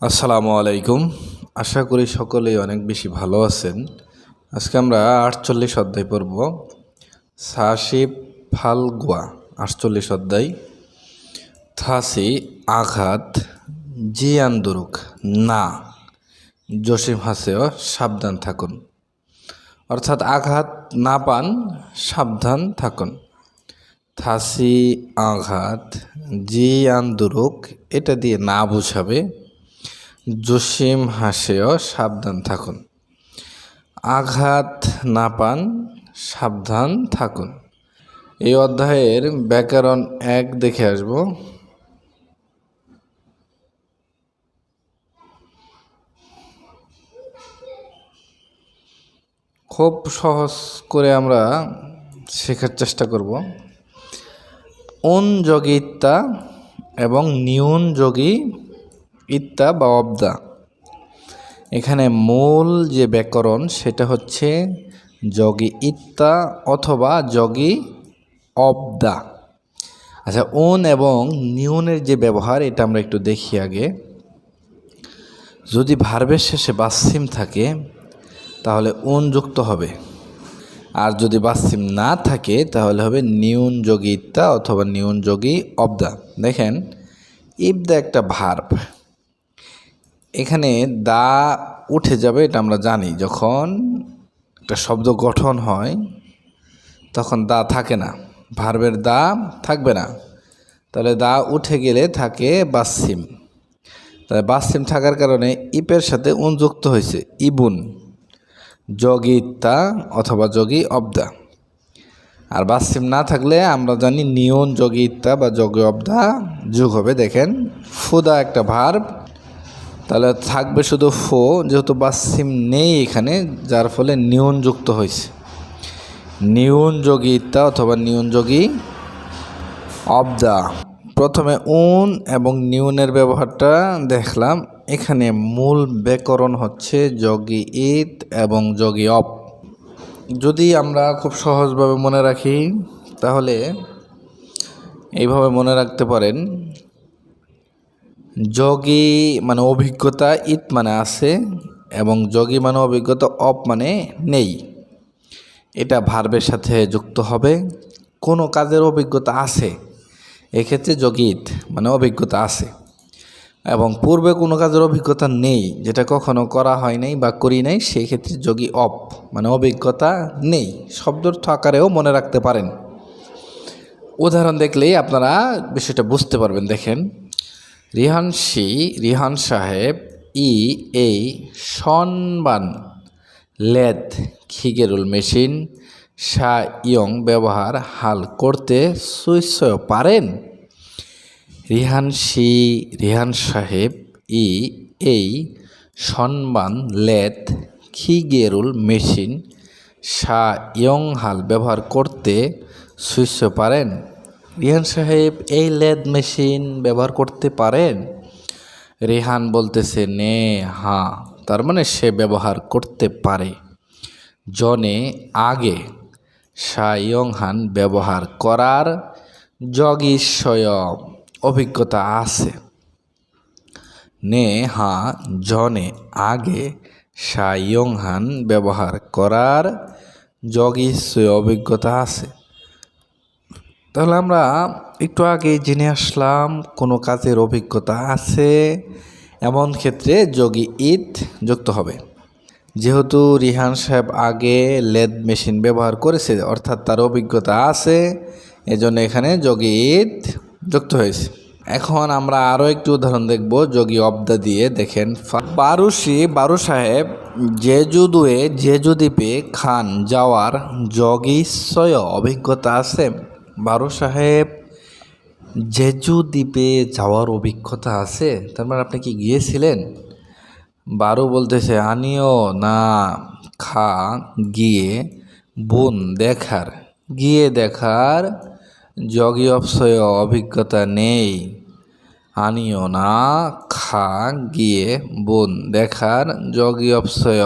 আসসালামু আলাইকুম। আশা করি সকলেই অনেক বেশি ভালো আছেন। আজকে আমরা ৪৮ অধ্যায় পড়ব। সাসি ফালগুয়া ৪৮ অধ্যায়। থাসি আঘাত জি আন্দুরুক না জসিম হাসেও সাবধান থাকুন, অর্থাৎ আঘাত না পান সাবধান থাকুন। থাসি আঘাত জি আন্দুরুক এটা দিয়ে না বুঝাবে, জসিম হাসেও সাবধান থাকুন। আঘাত না পান সাবধান থাকুন। এই অধ্যায়ের ব্যাকরণ ১ দেখে আসব। খুব সহজ করে আমরা শেখার চেষ্টা করব। উন যোগী ইত্তা এবং নিউন যোগী ইত্তা বা অবদা। এখানে মূল যে ব্যাকরণ সেটা হচ্ছে যোগী ইত্তা অথবা যোগী অবদা। আচ্ছা, উন এবং নিউনের যে ব্যবহার এটা আমরা একটু দেখি আগে। যদি ভার্বের শেষে বাসিম থাকে তাহলে উন যুক্ত হবে, আর যদি বাসিম না থাকে তাহলে হবে নিউন যোগী ইত্তা অথবা নিউন যোগী অবদা। দেখেন, ইবদা একটা ভার্ব, এখানে দা উঠে যাবে এটা আমরা জানি। যখন একটা শব্দ গঠন হয় তখন দা থাকে না, ভার্বের দা থাকবে না, তাহলে দা উঠে গেলে থাকে বাসিম। তাহলে বাসিম থাকার কারণে ইপের সাথে উন যুক্ত হয়েছে, ইবুন যোগী ইত্তা অথবা যোগী অবদা। আর বাসিম না থাকলে আমরা জানি নিয়ন যোগী ইত্তা বা যোগী অবদা যোগ হবে। দেখেন, ফুদা একটা ভার্ব, তাহলে থাকবে শুধু ফো, যেহেতু বাসিম নেই এখানে, যার ফলে নিউন যুক্ত হয়েছে, নিউন যোগী ইত্তা অথবা নিউন যোগী অবদা। প্রথমে উন এবং নিউনের ব্যবহারটা দেখলাম। এখানে মূল ব্যাকরণ হচ্ছে যোগী ইত এবং যোগী অব। যদি আমরা খুব সহজভাবে মনে রাখি তাহলে এইভাবে মনে রাখতে পারেন, যোগী মানে অভিজ্ঞতা, ইত মানে আছে, এবং যোগী মানে অভিজ্ঞতা, অপ মানে নেই। এটা ভার্বের সাথে যুক্ত হবে। কোনো কাজের অভিজ্ঞতা আছে, এক্ষেত্রে যোগী ইত মানে অভিজ্ঞতা আছে, এবং পূর্বে কোনো কাজের অভিজ্ঞতা নেই, যেটা কখনো করা হয় নাই বা করি নাই, সেই ক্ষেত্রে যোগী অপ মানে অভিজ্ঞতা নেই। শব্দার্থ আকারেও মনে রাখতে পারেন। উদাহরণ দেখলেই আপনারা বিষয়টা বুঝতে পারবেন। দেখেন, রিহান সাহেব এই সনবান লেদ খিগেরুল মেশিন সা ইয়ং ব্যবহার হাল করতে সুইসয় পারেন। রিহান সাহেব এই সনবান লেদ খিগেরুল মেশিন সা ইয়ং হাল ব্যবহার করতে সুইসয় পারেন। রিহান সাহেব এই লেদ মেশিন ব্যবহার করতে পারেন। রেহান বলতেছে নে হ্যাঁ, তার মানে সে ব্যবহার করতে পারে। জনে আগে সায়ংহান ব্যবহার করার যোগীশয় অভিজ্ঞতা আছে। নে হ্যাঁ জনে আগে সায়ংহান ব্যবহার করার যোগীশয় অভিজ্ঞতা আছে। তাহলে আমরা একটু আগে জেনে আসলাম কোনো কাজের অভিজ্ঞতা আছে, এমন ক্ষেত্রে যোগী ইত যুক্ত হবে। যেহেতু রিহান সাহেব আগে লেদ মেশিন ব্যবহার করেছে, অর্থাৎ তার অভিজ্ঞতা আছে, এজন্য এখানে যোগী ইত যুক্ত হয়েছে। এখন আমরা আরও একটি উদাহরণ দেখব যোগী অবদা দিয়ে। দেখেন, বারু সাহেব জেজু দ্বীপে খান যাওয়ার যোগীশয় অভিজ্ঞতা আছে। বারু সাহেব জেজু দ্বীপে যাওয়ার অভিজ্ঞতা আছে, তার মানে আপনি কি গিয়েছিলেন? বারু বলতেছে আনিও না খা গিয়ে বোন দেখার, গিয়ে দেখার যোগী অপসয় অভিজ্ঞতা নেই। আনিও না খা গিয়ে বোন দেখার যোগী অপসয়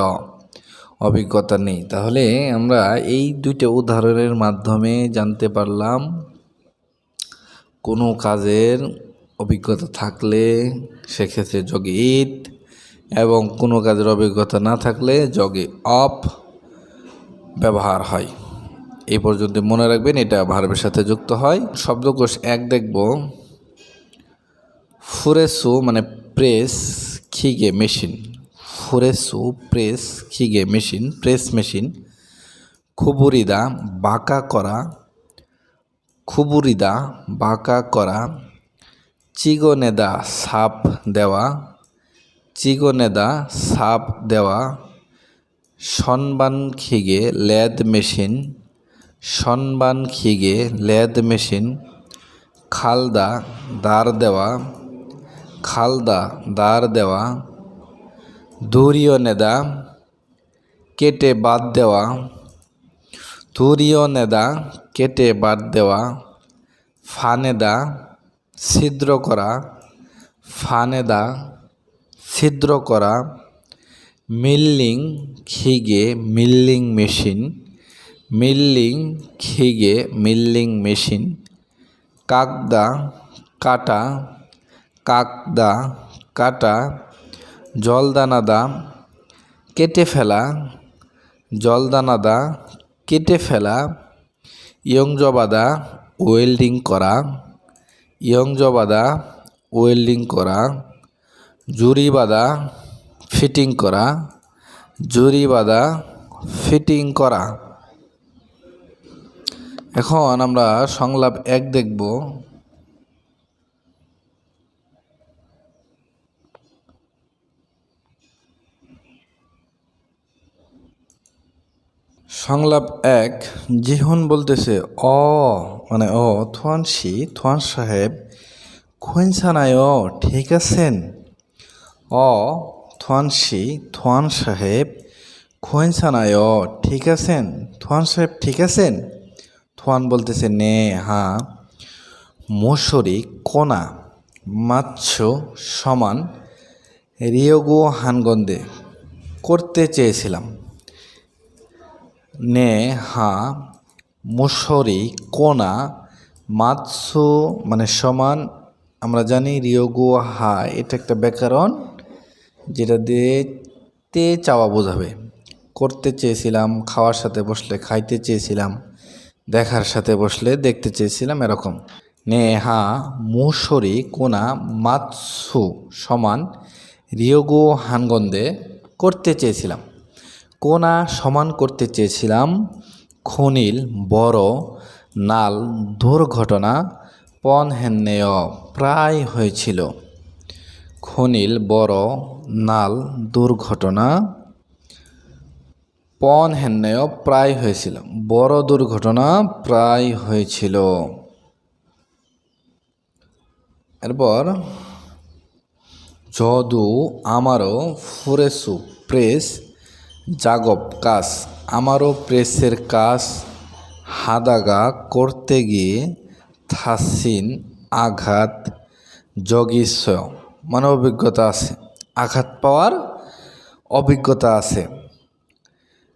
অভিজ্ঞতা নেই। তাহলে আমরা এই দুইটা উদাহরণের মাধ্যমে জানতে পারলাম কোনো কাজের অভিজ্ঞতা থাকলে সেক্ষেত্রে যোগে ইট, এবং কোনো কাজের অভিজ্ঞতা না থাকলে যোগে অফ ব্যবহার হয়। এই পর্যন্ত মনে রাখবেন, এটা ভার্বের সাথে যুক্ত হয়। শব্দকোষ 1 দেখব। ফুরেসু মানে প্রেস, খিগে মেশিন। ফুরেসু প্রেস, খিগে মেশিন, প্রেস মেশিন। খুবুরিদা বাঁকা করা, খুবুরিদা বাঁকা করা। চিগনেদা সাপ দেওয়া, চিগনেদা সাপ দেওয়া। সনবানখিগে লেদ মেশিন, সনবানখিগে লেদ মেশিন। খালদা দাঁড় দেওয়া, খালদা দাঁড় দেওয়া। দুরিয়নেদা কেটে বাদ দেওয়া, দুরিয়নেদা কেটে বাদ দেওয়া। ফানেদা ছিদ্র করা, ফানেদা ছিদ্র করা। মিল্লিং খিগে মিল্লিং মেশিন, মিল্লিং খিগে মিল্লিং মেশিন। কাকদা কাটা, কাকদা কাটা। জলদানাদা কেটে ফেলা, জলদানাদা কেটে ফেলা। ইয়ংজবাদা ওয়েল্ডিং করা, ইয়ংজবাদা ওয়েল্ডিং করা। জুরিবাদা ফিটিং করা, জুরিবাদা ফিটিং করা। এখন আমরা সংলাপ 1 দেখব। সংলাপ 1, জিহন বলতেছে অ মানে ও থোয়ানসি, থোয়ান সাহেব খোয়েনসানায় ঠিক আছেন। অ থোয়ানসি, থোয়ান সাহেব খোয়েনসানায় ঠিক আছেন, থোয়ান সাহেব ঠিক আছেন। থোয়ান বলতেছে নে হ্যাঁ। মশরি কোনা মাচ্ছ সমান রিয়োগো হানগন্দে করতে চেয়েছিলাম। নে হ্যাঁ। মশরি কোনা মাৎসু মানে সমান, আমরা জানি রিয়োগো হা, এটা একটা ব্যাকরণ যেটা দিয়ে তে চাওয়া বোঝাবে। করতে চেয়েছিলাম, খাওয়ার সাথে বসলে খাইতে চেয়েছিলাম, দেখার সাথে বসলে দেখতে চেয়েছিলাম, এরকম। নে হা মুশরি কোনা মাৎসু সমান রিয়োগো হানগন্দে করতে চেয়েছিলাম। কোনা সমান করতে চেয়েছিলাম। খনিল বড়, নাল দুর্ঘটনা, পন হেন্নেয় প্রায় হয়েছিল। খনিল বড়, নাল দুর্ঘটনা, পন হেন্নেয় প্রায় হয়েছিল। বড় দুর্ঘটনা প্রায় হয়েছিল। এরপর যদু আমারও ফুরেসু প্রেস জাগব কাজ, আমারও প্রেসের কাজ হাদাগা করতে গিয়ে থাসিন আঘাত জগিস মানে অভিজ্ঞতা আছে, আঘাত পাওয়ার অভিজ্ঞতা আছে।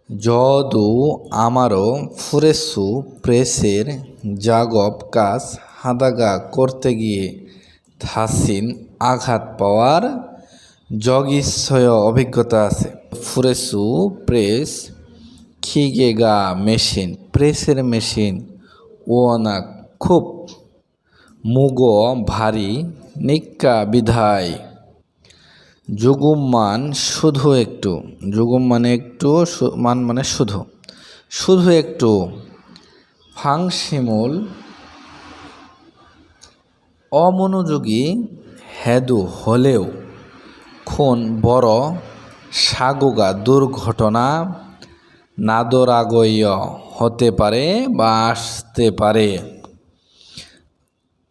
যদু আমারও ফুরেসু প্রেসের জাগব কাজ হাদাগা করতে গিয়ে থাসিন আঘাত পাওয়ার জগিসয় অভিজ্ঞতা আছে। ফুরেসু প্রেস খিগেগা মেশিন, প্রেসের মেশিন ওনা খুব মুগ ভারী নিক্কা বিধায়। যুগুমান শুধু একটু, যুগুম মানে একটু, মান মানে শুধু, শুধু একটু। ফাংশিমুল অমনোযোগী হেদু হলেও খুন বড় সাগুগা দুর্ঘটনা নাদরাগয় হতে পারে বা আসতে পারে।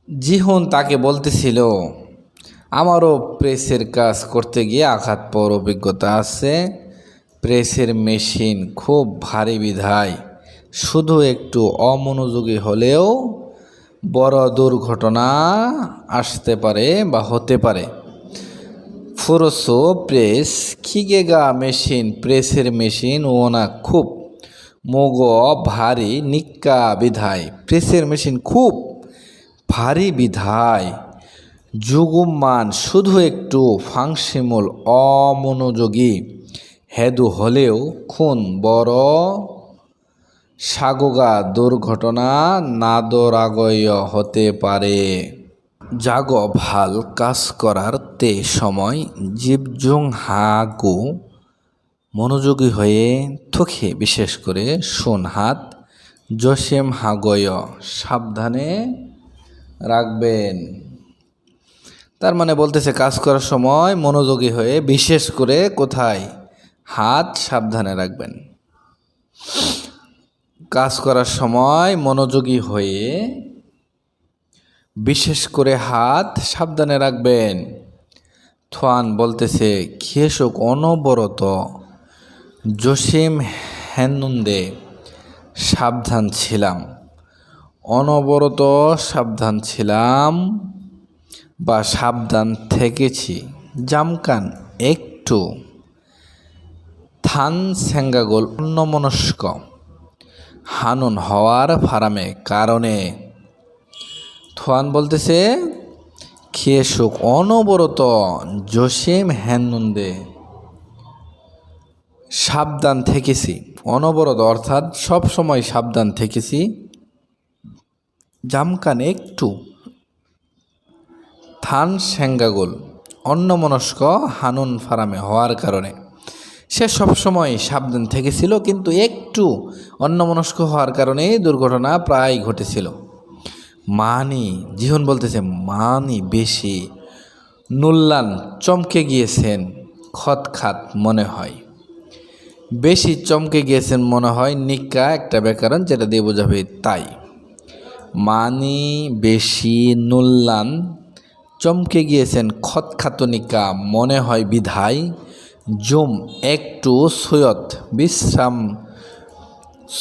জিহন তাকে বলতেছিল আমারও প্রেসের কাজ করতে গিয়ে আঘাত পাওয়ার অভিজ্ঞতা আছে। প্রেসের মেশিন খুব ভারী বিধায় শুধু একটু অমনোযোগী হলেও বড় দুর্ঘটনা আসতে পারে বা হতে পারে। ফুরসো প্রেস খিগেগা মেশিন, প্রেসের মেশিন ওনা খুব মুগ ভারী নিক্কা বিধায়, প্রেসের মেশিন খুব ভারী বিধায় যুগুমান শুধু একটু ফাংশিমুল অমনোযোগী হেদু হলেও খুন বড় সাগোগা দুর্ঘটনা নাদরাগয় হতে পারে। জাগ ভাল কাজ করার তে সময় জীবজুং হাগু মনোযোগী হয়ে থুখে বিশেষ করে শুন হাত জসেম হাগয় সাবধানে রাখবেন। তার মানে বলতেছে কাজ করার সময় মনোযোগী হয়ে বিশেষ করে কোথায় হাত সাবধানে রাখবেন। কাজ করার সময় মনোযোগী হয়ে বিশেষ করে হাত সাবধানে রাখবেন। থোয়ান বলতেছে খেসুক অনবরত জসিম হেনুন্দে সাবধান ছিলাম, অনবরত সাবধান ছিলাম বা সাবধান থেকেছি। জামকান একটু থান সেঙ্গাগোল অন্যমনস্ক হানুন হওয়ার ফারামে কারণে। থোয়ান বলতেছে খেসুক অনবরত জসিম হেনুন্দে সাবধান থেকেছি, অনবরত অর্থাৎ সব সময় সাবধান থেকেছি। জামকান একটু থান সেঙ্গাগোল অন্যমনস্ক হানুন ফারামে হওয়ার কারণে। সে সবসময় সাবধান থেকেছিল কিন্তু একটু অন্যমনস্ক হওয়ার কারণে দুর্ঘটনা প্রায় ঘটেছিল। মানি জিহন বলতেছে মানি বেশি নুল্লান চমকে গিয়েছেন খতখাত মনে হয়, বেশি চমকে গিয়েছেন মনে হয়। নিক্কা একটা ব্যাকরণ যেটা দিয়ে বোঝাবে তাই। মানি বেশি নুল্লান চমকে গিয়েছেন খতখাতনিকা মনে হয় বিধায়। জুম একটু সৈয়দ বিশ্রাম,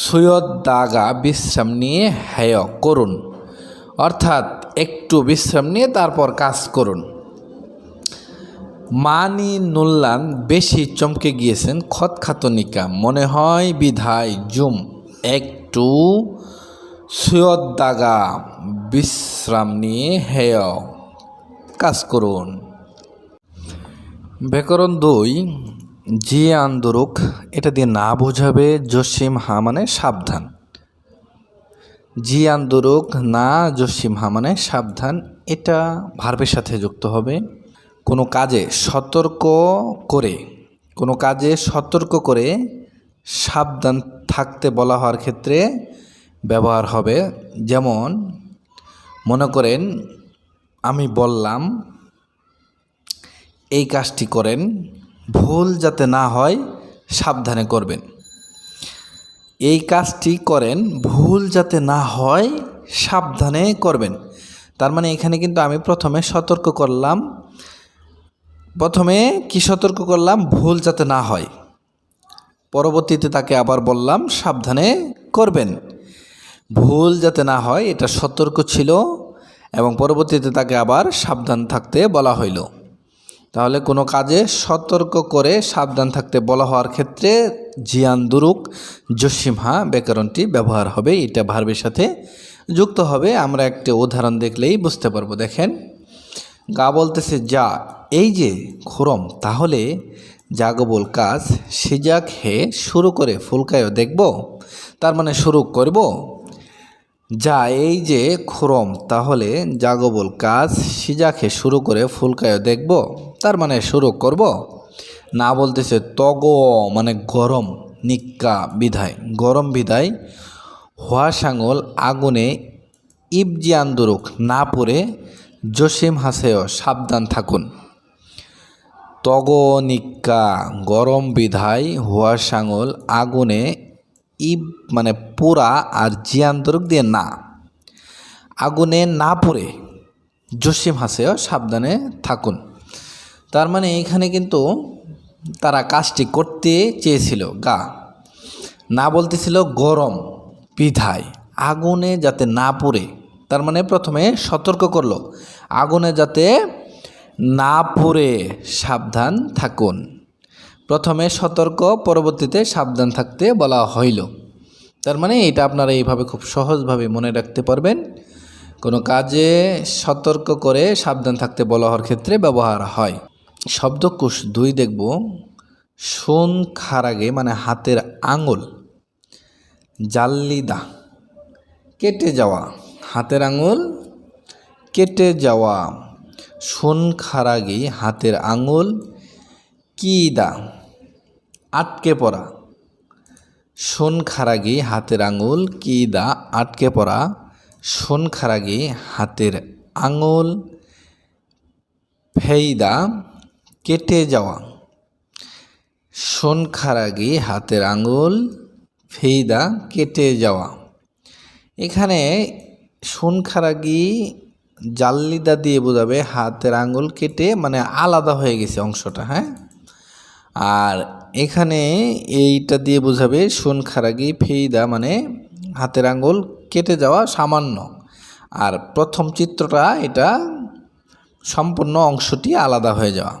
সৈয়দ দাগা বিশ্রাম নিয়ে হেয় করুন, অর্থাৎ একটু বিশ্রাম নিয়ে তারপর কাজ করুন। মানি নুল্লান বেশি চমকে গিয়েছেন খতখাতনিকা মনে হয় বিধায়। জুম একটু সৈয়দ দাগা বিশ্রাম নিয়ে হেয় কাজ করুন। ব্যাকরণ 2 জি আন্দোরক এটা দিয়ে না বোঝাবে জসিম হা মানে সাবধান। জি আন্দোরক না জসিম হা মানে সাবধান, এটা ভার্বের সাথে যুক্ত হবে। কোনো কাজে সতর্ক করে, কোনো কাজে সতর্ক করে সাবধান থাকতে বলা হওয়ার ক্ষেত্রে ব্যবহার হবে। যেমন মনে করেন আমি বললাম এই কাজটি করেন, ভুল যাতে না হয় সাবধানে করবেন। এই কাজটি করেন, ভুল যাতে না হয় সাবধানে করবেন। তার মানে এখানে কিন্তু আমি প্রথমে সতর্ক করলাম, প্রথমে কি সতর্ক করলাম ভুল যাতে না হয়, পরবর্তীতে তাকে আবার বললাম সাবধানে করবেন। ভুল যাতে না হয় এটা সতর্ক ছিল এবং পরবর্তীতে তাকে আবার সাবধান থাকতে বলা হইল। তাহলে কোনো কাজে সতর্ক করে সাবধান থাকতে বলা হওয়ার ক্ষেত্রে জিয়ান দুরুক জসিমহা ব্যাকরণটি ব্যবহার হবে, এটা ভার্বের সাথে যুক্ত হবে। আমরা একটা উদাহরণ দেখলেই বুঝতে পারবো। দেখেন গা বলতেছে যা এই যে খোরম, তাহলে জাগবল কাজ সিজাক হে শুরু করে ফুলকায়ও দেখব, তার মানে শুরু করব। যা এই যে খোরম, তাহলে জাগবল কাজ সিজাকে শুরু করে ফুলকায়ও দেখব, তার মানে শুরু করব। না বলতেছে তগ মানে গরম, নিক্কা বিধায় গরম বিধায়, হওয়া সাঙল আগুনে ইবজি আন্দোরক না পড়ে জসিম হাসেও সাবধান থাকুন। তগ নিক্কা গরম বিধায় হওয়া সাঙল আগুনে ইব মানে পোড়া আর জিয়ান্তরক দিয়ে না, আগুনে না পড়ে জসিম হাসেও সাবধানে থাকুন। তার মানে এইখানে কিন্তু তারা কাজটি করতে চেয়েছিল। গা না বলতেছিল গরম বিধায় আগুনে যাতে না পড়ে, তার মানে প্রথমে সতর্ক করলো আগুনে যাতে না পড়ে সাবধান থাকুন। প্রথমে সতর্ক, পরবর্তীতে সাবধান থাকতে বলা হইল। তার মানে এটা আপনারা এইভাবে খুব সহজভাবে মনে রাখতে পারবেন। কোনো কাজে সতর্ক করে সাবধান থাকতে বলা হওয়ার ক্ষেত্রে ব্যবহার হয়। শব্দকোষ 2 দেখব। শোন খারাগে মানে হাতের আঙুল, জাল্লিদা কেটে যাওয়া, হাতের আঙুল কেটে যাওয়া। শোন খারাগে হাতের আঙুল, কিদা আটকে পড়া। শোন খারাগে হাতের আঙুল, কিদা আটকে পড়া। শোন খারাগে হাতের আঙুল, ফেইদা কেটে যাওয়া। শোন খারাগে হাতের আঙুল, ফেইদা কেটে যাওয়া। এখানে শোন খারাগি জাল্লিদা দিয়ে বোঝাবে হাতের আঙুল কেটে মানে আলাদা হয়ে গেছে অংশটা, হ্যাঁ। আর এখানে এইটা দিয়ে বোঝাবে শোন খারাগি ফেইদা মানে হাতের আঙুল কেটে যাওয়া সামান্য। আর প্রথম চিত্রটা এটা সম্পূর্ণ অংশটি আলাদা হয়ে যাওয়া।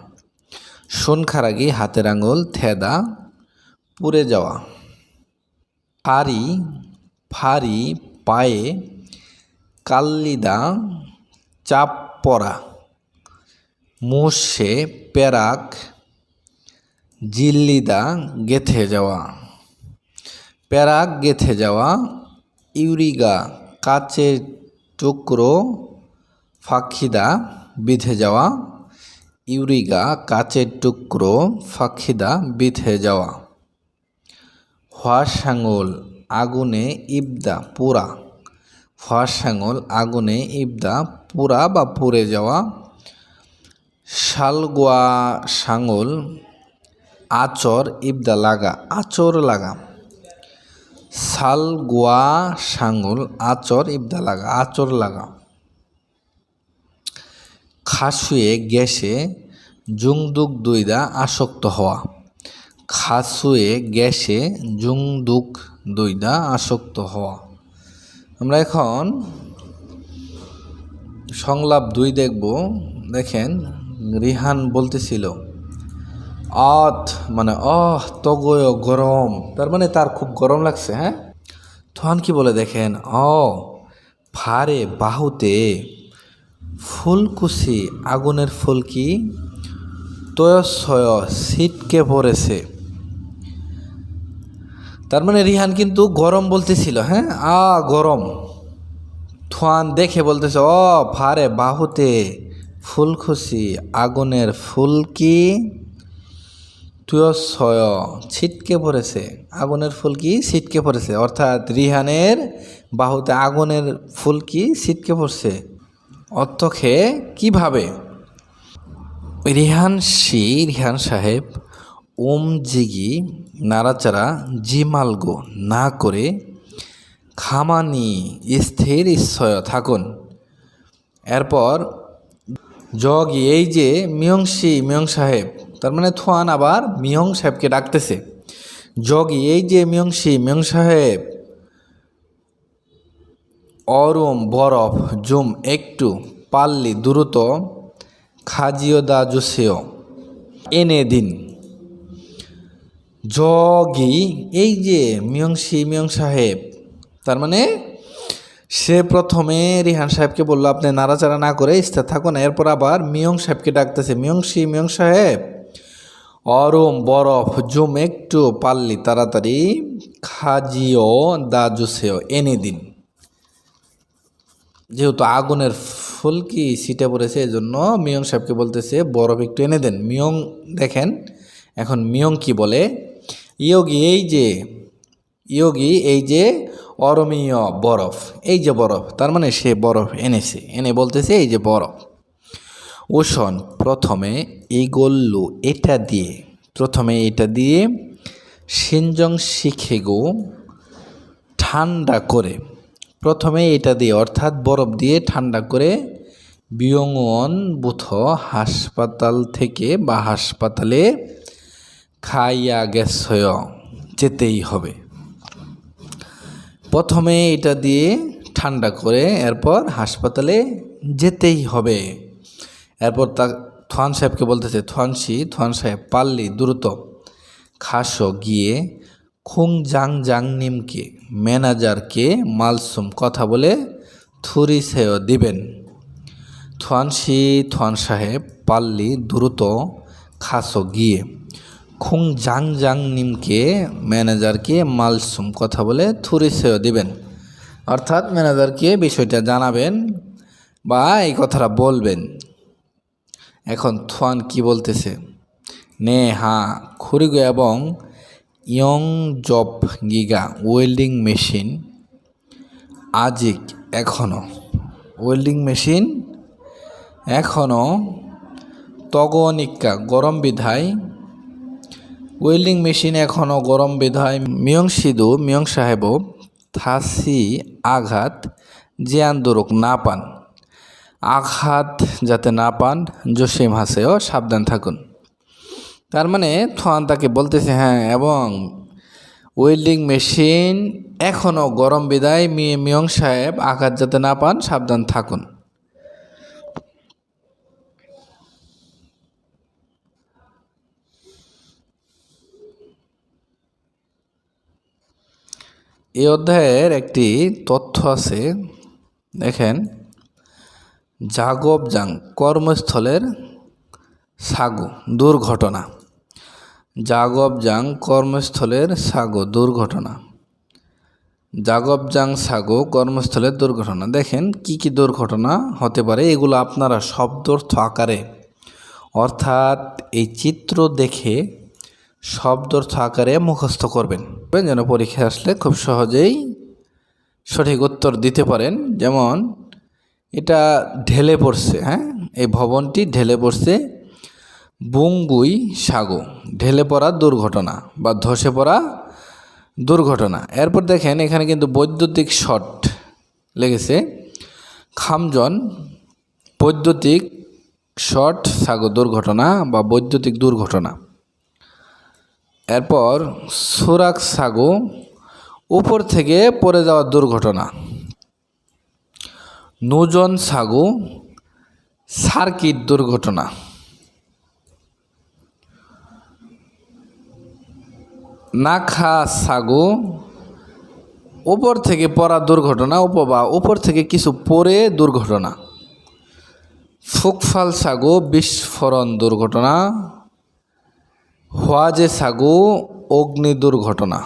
শোন খারাগি হাতের আঙুল, থেদা পুড়ে যাওয়া। ফারি ফারি পায়ে, কাল্লিদা চাপ পড়া। মুসে পেরাক, জিল্লিদা গেথে যাওয়া। পেরাক গেথে যাওয়া। ইউরিগা কাচের টুকরো, ফাঁকিদা বিঁধে যাওয়া। ইউরিগা কাচের টুকরো, ফাঁকিদা বিঁধে যাওয়া। ফাঁস আগুনে ইবদা পোড়া। ফাঁস আগুনে ইবদা পোড়া বা পুড়ে যাওয়া। শালগোয়া সাঙল আচর ইবদা লাগা, আচর লাগা। শালগোয়া সাঙল আচর ইবদা লাগা, আচর লাগা। খাসুয়ে গ্যাসে জুংদুক দুইদা আসক্ত হওয়া। খাসুয়ে গ্যাসে জুংদুক দুইদা আসক্ত হওয়া। আমরা এখন সংলাপ 2 দেখব। দেখেন, রিহান বলতেছিল আত মানে তগয় গরম, তার মানে তার খুব গরম লাগছে, হ্যাঁ। তখন কি বলে দেখেন, ফারে বাহুতে ফুলকুচি আগুনের ফুলকি তয়সয় ছিটকে পড়েছে। তার মানে রিহান কিন্তু গরম বলতেছিল, হ্যাঁ, গরম। থান দেখে বলতেছে ফারে বাহুতে ফুলকুচি আগুনের ফুলকি তয়সয় ছিটকে পড়েছে, আগুনের ফুলকি ছিটকে পড়েছে। অর্থাৎ রিহানের বাহুতে আগুনের ফুলকি ছিটকে পড়ছে। অর্থকে কিভাবে? রিহান সাহেব জিগি নাড়াচাড়া জিমালগো না করে খামানি স্থির ঈশ্বয় থাকুন। এরপর জগি এই যে মিয়ং সাহেব, তার মানে থোয়ান আবার মিয়ং সাহেবকে ডাকতেছে। জগি এই যে মিয়ং সাহেব, অরুম বরফ, জুম একটু, পাল্লি দ্রুত, খাজিও দা জুসেও এনে দিন। জগি এই যে মিয়ং সাহেব, তার মানে সে প্রথমে রিহান সাহেবকে বললো আপনি নাড়াচাড়া না করে স্থির থাকুন। এরপর আবার মিয়ং সাহেবকে ডাকতেছে, মিয়ং সাহেব, অরুম বরফ, জুম একটু, পাল্লি তাড়াতাড়ি, খাজিও দা জুসেও এনে দিন। যেহেতু আগুনের ফুলকি ছিটে পড়েছে এজন্য মিয়ং সাহেবকে বলতেছে বরফ একটু এনে দেন। মিয়ং দেখেন এখন মিয়ং কি বলে, ইয়োগি এই যে অরমীয় বরফ, এই যে বরফ, তার মানে সে বরফ এনেছে, এনে বলতেছে এই যে বরফ। ওশন প্রথমে এগোল্লু এটা দিয়ে, সিনজং শিখে গো ঠান্ডা করে। প্রথমে এটা দিয়ে অর্থাৎ বরফ দিয়ে ঠান্ডা করে, বিয়ংওয়ান বুথ হাসপাতাল থেকে বা হাসপাতালে খাইয়া গেছয় যেতেই হবে। প্রথমে এটা দিয়ে ঠান্ডা করে এরপর হাসপাতালে যেতেই হবে। এরপর থান সাহেবকে বলতেছে থান সাহেব পাল্লি দ্রুত, খাসো গিয়ে, খুং জাং নিমকে ম্যানেজারকে মালসুম কথা বলে থুরিসেও দিবেন। থোয়ান সাহেব পাল্লি দ্রুত খাসো গিয়ে। খুং জাং নিমকে ম্যানেজারকে মালসুম কথা বলে থুরিসেও দিবেন, অর্থাৎ ম্যানেজারকে বিষয়টা জানাবেন বা এই কথাটা বলবেন। এখন থোয়ান কি বলতেছে, নে হা খুরিগো এবং ইয়ং জব গিগা ওয়েল্ডিং মেশিন আজিক এখনও, ওয়েল্ডিং মেশিন এখনও তগনিকা গরম বিধায়, ওয়েল্ডিং মেশিন এখনও গরম বিধায় মিয়ং সাহেব থাসি আঘাত যে আন্দোলক না পান, আঘাত যাতে না পান জসিম হাসেও সাবধান থাকুন। তার মানে থোয়ান তাকে বলতেছে হ্যাঁ, এবং ওয়েল্ডিং মেশিন এখনও গরম বিদায় মিয়ং সাহেব আঘাত যাতে না পান সাবধান থাকুন। এই অধ্যায়ের একটি তথ্য আছে, দেখেন, জাগবজাং কর্মস্থলের সাগু দুর্ঘটনা। জাগবজাং কর্মস্থলের সাগো দুর্ঘটনা। জাগবজাং সাগো কর্মস্থলের দুর্ঘটনা। দেখেন কি কি দুর্ঘটনা হতে পারে, এগুলো আপনারা শব্দার্থ আকারে, অর্থাৎ এই চিত্র দেখে শব্দার্থ আকারে মুখস্থ করবেন, যেন পরীক্ষা আসলে খুব সহজেই সঠিক উত্তর দিতে পারেন। যেমন এটা ঢেলে পড়ছে, হ্যাঁ, এই ভবনটি ঢেলে পড়ছে। বুঙ্গুই সাগো ঢেলে পড়া দুর্ঘটনা বা ধসে পড়া দুর্ঘটনা। এরপর দেখেন এখানে কিন্তু বৈদ্যুতিক শর্ট লেগেছে। খামজন বৈদ্যুতিক শর্ট সাগো দুর্ঘটনা বা বৈদ্যুতিক দুর্ঘটনা। এরপর সুরাক সাগো উপর থেকে পড়ে যাওয়ার দুর্ঘটনা। নুজন সাগো সার্কিট দুর্ঘটনা। নাখা সাগো উপর থেকে পড়া দুর্ঘটনা, উপর থেকে কিছু পড়ে দুর্ঘটনা। ফুকফাল সাগো বিস্ফোরণ দুর্ঘটনা। হোয়াজে সাগো অগ্নি দুর্ঘটনা।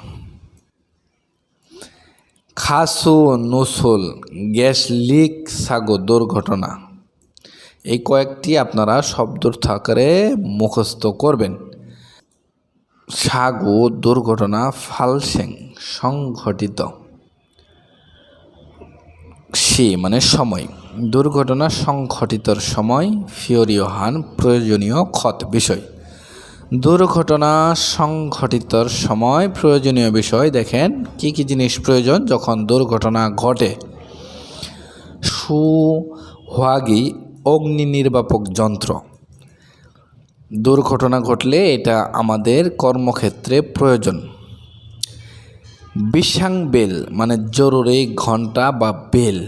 খাসু নুসুল গ্যাস লিক সাগো দুর্ঘটনা। এই কয়েকটি আপনারা শব্দার্থ আকারে মুখস্থ করবেন। সাগো দুর্ঘটনা ফালসেং সংঘটিত, সে মানে সময়, দুর্ঘটনা সংঘটিতর সময়, ফিওরিওহান প্রয়োজনীয় ক্ষত বিষয়। দুর্ঘটনা সংঘটিতর সময় প্রয়োজনীয় বিষয়। দেখেন কি কি জিনিস প্রয়োজন যখন দুর্ঘটনা ঘটে। সুহাগি অগ্নি নির্বাপক যন্ত্র। দুর্ঘটনা ঘটলে এটা আমাদের কর্মক্ষেত্রে প্রয়োজন। বিশাং বেল মানে জরুরি ঘন্টা বা বেল।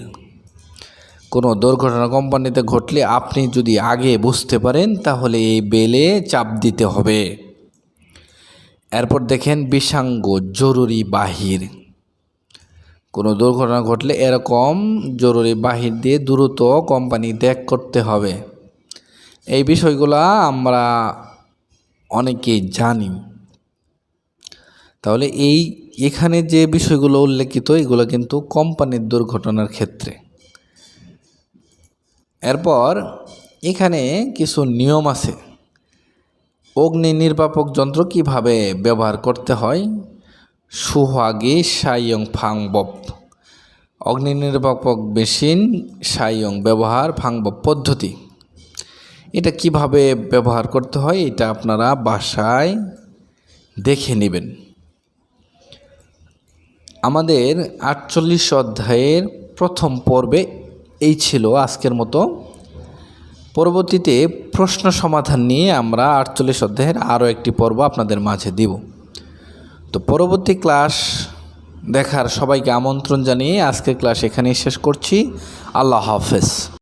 কোনো দুর্ঘটনা কোম্পানিতে ঘটলে আপনি যদি আগে বুঝতে পারেন তাহলে এই বেলে চাপ দিতে হবে। এরপর দেখেন বিশাঙ্গ জরুরি বাহির। কোনো দুর্ঘটনা ঘটলে এরকম জরুরি বাহির দিয়ে দ্রুত কোম্পানি ত্যাগ করতে হবে। এই বিষয়গুলো আমরা অনেকেই জানি। তাহলে এখানে যে বিষয়গুলো উল্লেখিত এগুলো কিন্তু কোম্পানির দুর্ঘটনার ক্ষেত্রে। এরপর এখানে কিছু নিয়ম আছে। অগ্নি নির্বাপক যন্ত্র কিভাবে ব্যবহার করতে হয়। সুহাগি সাইয়ং ফাংবব অগ্নি নির্বাপক মেশিন, সাইয়ং ব্যবহার, ফাংবব পদ্ধতি। এটা কিভাবে ব্যবহার করতে হয় এটা আপনারা বাসায় দেখে নেবেন। আমাদের 48 অধ্যায়ের প্রথম পর্বে এই ছিল আজকের মতো। পরবর্তীতে প্রশ্ন সমাধান নিয়ে আমরা 48 অধ্যায়ের আরও একটি পর্ব আপনাদের মাঝে দিব। তো পরবর্তী ক্লাস দেখার সবাইকে আমন্ত্রণ জানিয়ে আজকের ক্লাস এখানেই শেষ করছি। আল্লাহ হাফেজ।